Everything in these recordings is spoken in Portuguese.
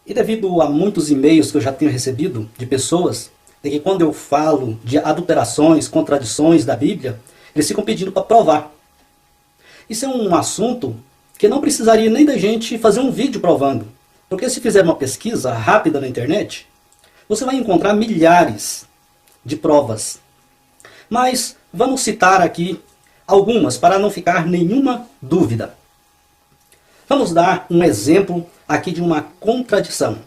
E devido a muitos e-mails que eu já tenho recebido de pessoas, de que quando eu falo de adulterações, contradições da Bíblia, eles ficam pedindo para provar. Isso é um assunto que não precisaria nem da gente fazer um vídeo provando. Porque se fizer uma pesquisa rápida na internet, você vai encontrar milhares de provas. Mas vamos citar aqui algumas para não ficar nenhuma dúvida. Vamos dar um exemplo aqui de uma contradição.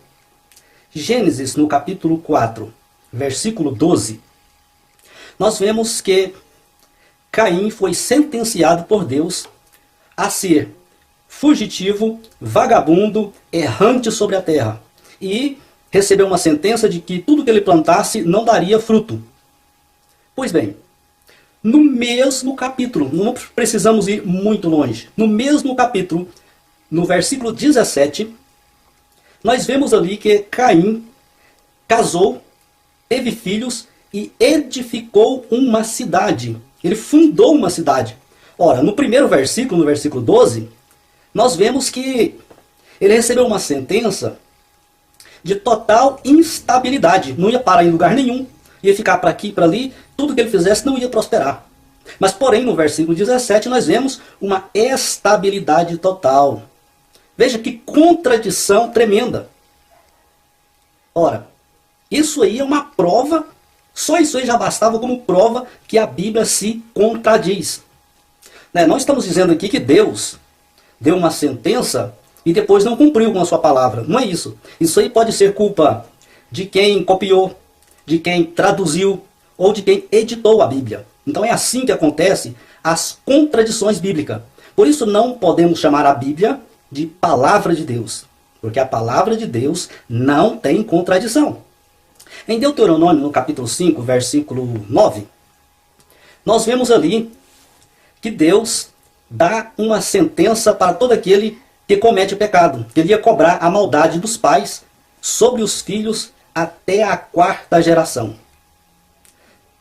Gênesis, no capítulo 4, versículo 12, nós vemos que Caim foi sentenciado por Deus a ser fugitivo, vagabundo, errante sobre a terra. E recebeu uma sentença de que tudo que ele plantasse não daria fruto. Pois bem, no mesmo capítulo, não precisamos ir muito longe, no mesmo capítulo, no versículo 17, nós vemos ali que Caim casou, teve filhos e edificou uma cidade. Ele fundou uma cidade. Ora, no primeiro versículo, no versículo 12, nós vemos que ele recebeu uma sentença de total instabilidade. Não ia parar em lugar nenhum. Ia ficar para aqui e para ali. Tudo que ele fizesse não ia prosperar. Mas, porém, no versículo 17, nós vemos uma estabilidade total. Veja que contradição tremenda. Ora, isso aí é uma prova, só isso aí já bastava como prova que a Bíblia se contradiz. Não estamos dizendo aqui que Deus deu uma sentença e depois não cumpriu com a sua palavra. Não é isso. Isso aí pode ser culpa de quem copiou, de quem traduziu ou de quem editou a Bíblia. Então é assim que acontece as contradições bíblicas. Por isso não podemos chamar a Bíblia de palavra de Deus, porque a palavra de Deus não tem contradição. Em Deuteronômio, no capítulo 5, versículo 9, nós vemos ali que Deus dá uma sentença para todo aquele que comete pecado, que ele ia cobrar a maldade dos pais sobre os filhos até a 4ª geração.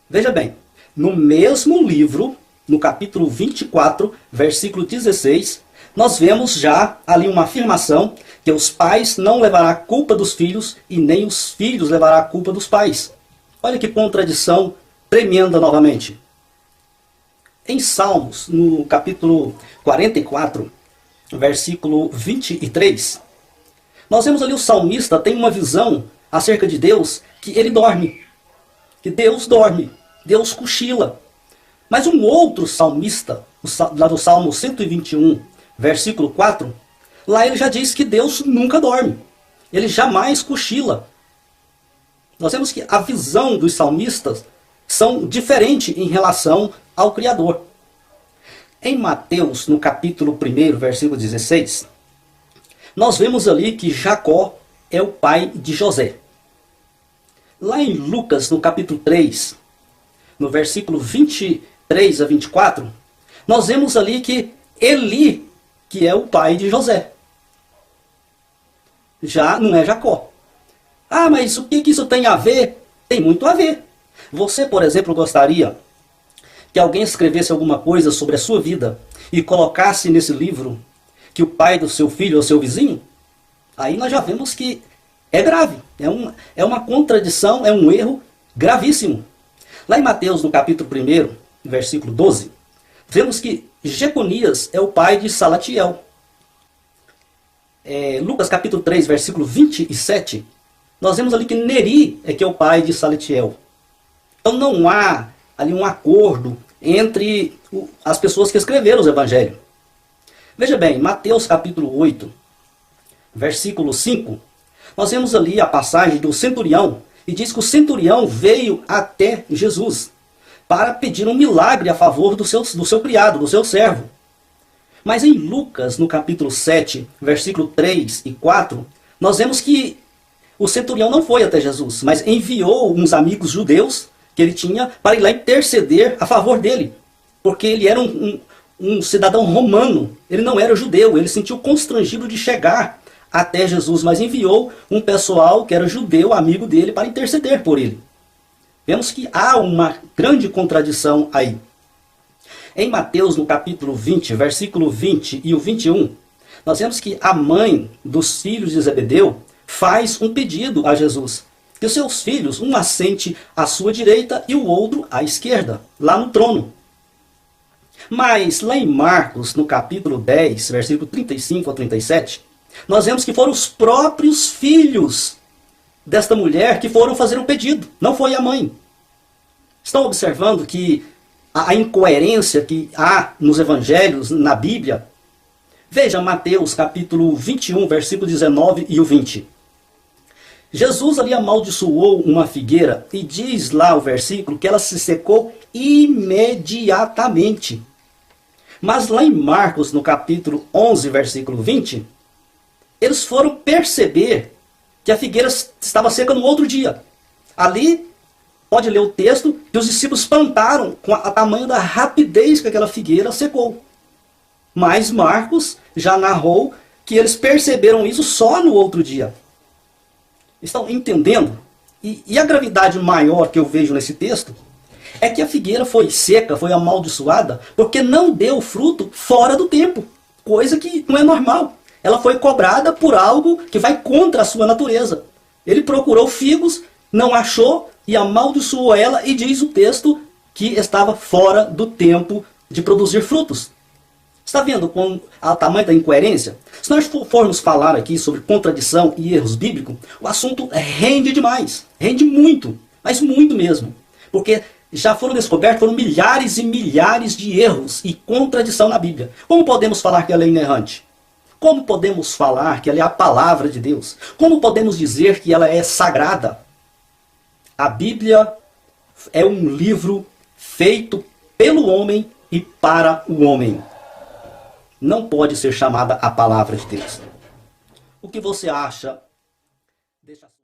Veja bem, no mesmo livro, no capítulo 24, versículo 16, nós vemos já ali uma afirmação que os pais não levarão a culpa dos filhos e nem os filhos levarão a culpa dos pais. Olha que contradição tremenda novamente. Em Salmos, no capítulo 44, versículo 23, nós vemos ali o salmista tem uma visão acerca de Deus que ele dorme. Que Deus dorme, Deus cochila. Mas um outro salmista, lá do Salmo 121, versículo 4, lá ele já diz que Deus nunca dorme. Ele jamais cochila. Nós vemos que a visão dos salmistas são diferentes em relação ao Criador. Em Mateus, no capítulo 1, versículo 16, nós vemos ali que Jacó é o pai de José. Lá em Lucas, no capítulo 3, no versículo 23 a 24, nós vemos ali que Eli, que é o pai de José. Já não é Jacó. Ah, mas o que isso tem a ver? Tem muito a ver. Você, por exemplo, gostaria que alguém escrevesse alguma coisa sobre a sua vida e colocasse nesse livro que o pai do seu filho é o seu vizinho? Aí nós já vemos que é grave. É uma contradição, é um erro gravíssimo. Lá em Mateus, no capítulo 1, versículo 12, vemos que Jeconias é o pai de Salatiel. Lucas capítulo 3, versículo 27, nós vemos ali que Neri é que é o pai de Salatiel. Então não há ali um acordo entre as pessoas que escreveram os evangelhos. Veja bem, Mateus capítulo 8, versículo 5, nós vemos ali a passagem do centurião, e diz que o centurião veio até Jesus para pedir um milagre a favor do seu criado, do seu servo. Mas em Lucas, no capítulo 7, versículo 3 e 4, nós vemos que o centurião não foi até Jesus, mas enviou uns amigos judeus que ele tinha para ir lá interceder a favor dele. Porque ele era um cidadão romano, ele não era judeu, ele se sentiu constrangido de chegar até Jesus, mas enviou um pessoal que era judeu, amigo dele, para interceder por ele. Vemos que há uma grande contradição aí. Em Mateus, no capítulo 20, versículo 20 e o 21, nós vemos que a mãe dos filhos de Zebedeu faz um pedido a Jesus. Que os seus filhos, um assente à sua direita e o outro à esquerda, lá no trono. Mas lá em Marcos, no capítulo 10, versículo 35 a 37, nós vemos que foram os próprios filhos desta mulher que foram fazer o pedido, não foi a mãe. Estão observando que a incoerência que há nos evangelhos, na Bíblia? Veja Mateus capítulo 21, versículo 19 e o 20. Jesus ali amaldiçoou uma figueira e diz lá o versículo que ela se secou imediatamente. Mas lá em Marcos, no capítulo 11, versículo 20, eles foram perceber que a figueira estava seca no outro dia. Ali, pode ler o texto, que os discípulos espantaram com a tamanho da rapidez que aquela figueira secou. Mas Marcos já narrou que eles perceberam isso só no outro dia. Estão entendendo? E a gravidade maior que eu vejo nesse texto é que a figueira foi seca, foi amaldiçoada, porque não deu fruto fora do tempo. Coisa que não é normal. Ela foi cobrada por algo que vai contra a sua natureza. Ele procurou figos, não achou e amaldiçoou ela, e diz o texto que estava fora do tempo de produzir frutos. Está vendo com o tamanho da incoerência? Se nós formos falar aqui sobre contradição e erros bíblicos, o assunto rende demais. Rende muito, mas muito mesmo. Porque já foram descobertos, foram milhares e milhares de erros e contradição na Bíblia. Como podemos falar que ela é inerrante? Como podemos falar que ela é a palavra de Deus? Como podemos dizer que ela é sagrada? A Bíblia é um livro feito pelo homem e para o homem. Não pode ser chamada a palavra de Deus. O que você acha? Deixa